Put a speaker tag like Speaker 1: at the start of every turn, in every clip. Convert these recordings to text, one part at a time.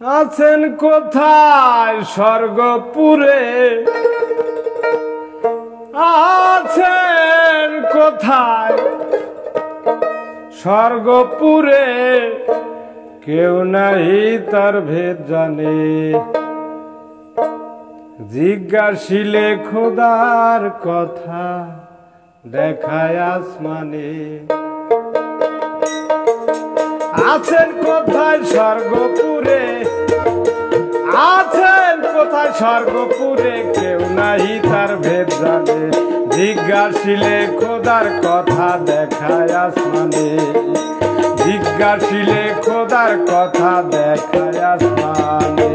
Speaker 1: আছেন কোথায় স্বর্গপুরে, আছেন কোথায় স্বর্গপুরে, কেউ নাহি তার ভেদ জানে। জিজ্ঞাসিলে খোদার কথা দেখায় আসমানে। আছেন কোথায় স্বর্গপুরে, আছেন কোথায় স্বর্গপুরে, কেউ নাহি তার ভেদ জানে। জিজ্ঞাসিলে খোদার কথা দেখায় আসমানে। জিজ্ঞাসিলে খোদার কথা দেখায় আসমানে।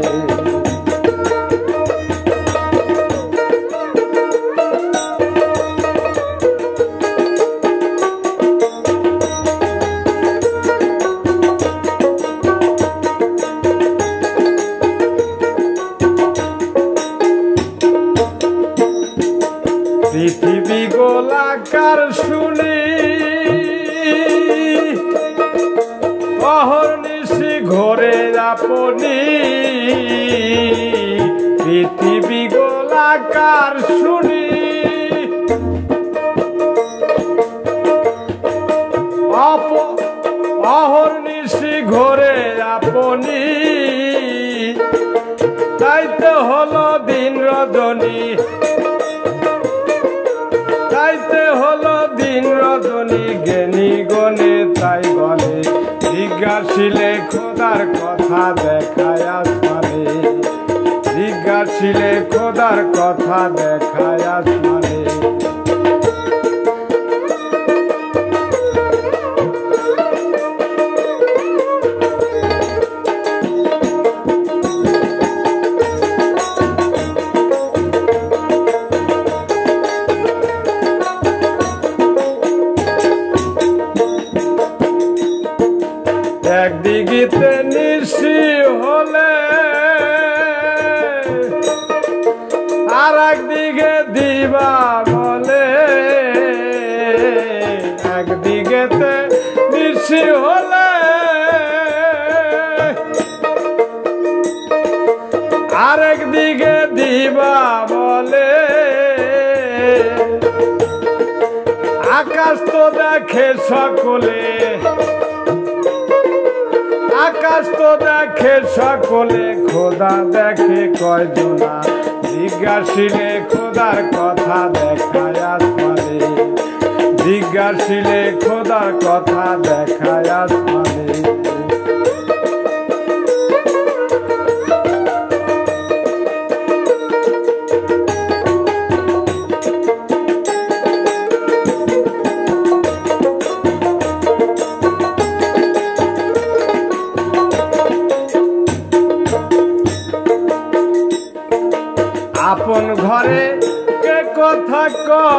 Speaker 1: পৃথিবী গোলাকার শুনি, অহর্নিশি ঘোরে আপনি। পৃথিবী গোলাকার শুনি, অহর্নিশি ঘোরে আপনি। তাইতে হলো দিন রজনী, তাইতে হলো দিন রজনী, জ্ঞানী গণে তাই বলে। জিজ্ঞাসিলে খোদার কথা দেখায় আসমানে। জিজ্ঞাসিলে খোদার কথা দেখায় আসমানে। একদিকে নিশি হলে আর একদিকে দিবা বলে। একদিকে নিশি হলে আর একদিকে দিবা বলে। আকাশ তো দেখে সকলে, আকাশ তো দেখে সকলে, খোদা দেখে কয়জনা। জিজ্ঞাসিলে খোদার কথা দেখায় আসমানে। জিজ্ঞাসিলে খোদার কথা দেখায় আসমানে। আপন ঘরে কে কথা কয়,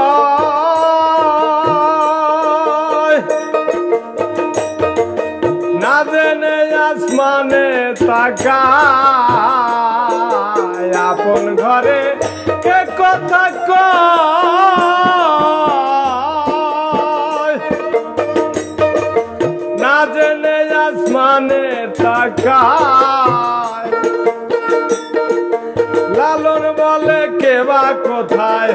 Speaker 1: না জেনে আসমানে তাকায়। আপন ঘরে কে কথা কয়, না জেনে আসমানে তাকায়। লালন বলে কেবা কোথায়,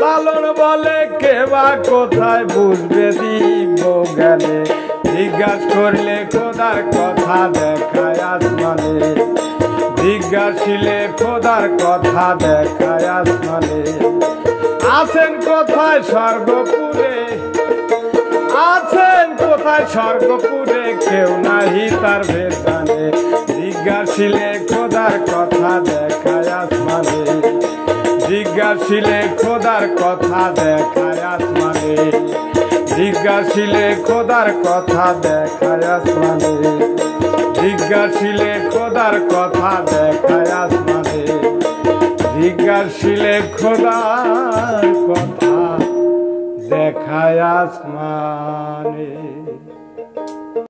Speaker 1: লালন বলে কেবা কোথায়, বুঝবে দিব জ্ঞানে। জিজ্ঞাস করলে খোদার কথা দেখায় আসমানে। জিজ্ঞাসিলে খোদার কথা দেখায় আসমানে। আছেন কোথায় স্বর্গপুরে, আছেন কোথায় স্বর্গপুরে, কেউ নাহি তার ভেদ জানে। জিজ্ঞাসিলে খোদার কথা দেখায় আসমানে। জিজ্ঞাসিলে খোদার কথা দেখায় আসমানে। জিজ্ঞাসিলে খোদার কথা দেখায় আসমানে। জিজ্ঞাসিলে খোদার কথা দেখায় আসমানে। জিজ্ঞাসিলে খোদার কথা দেখায় আসমানে।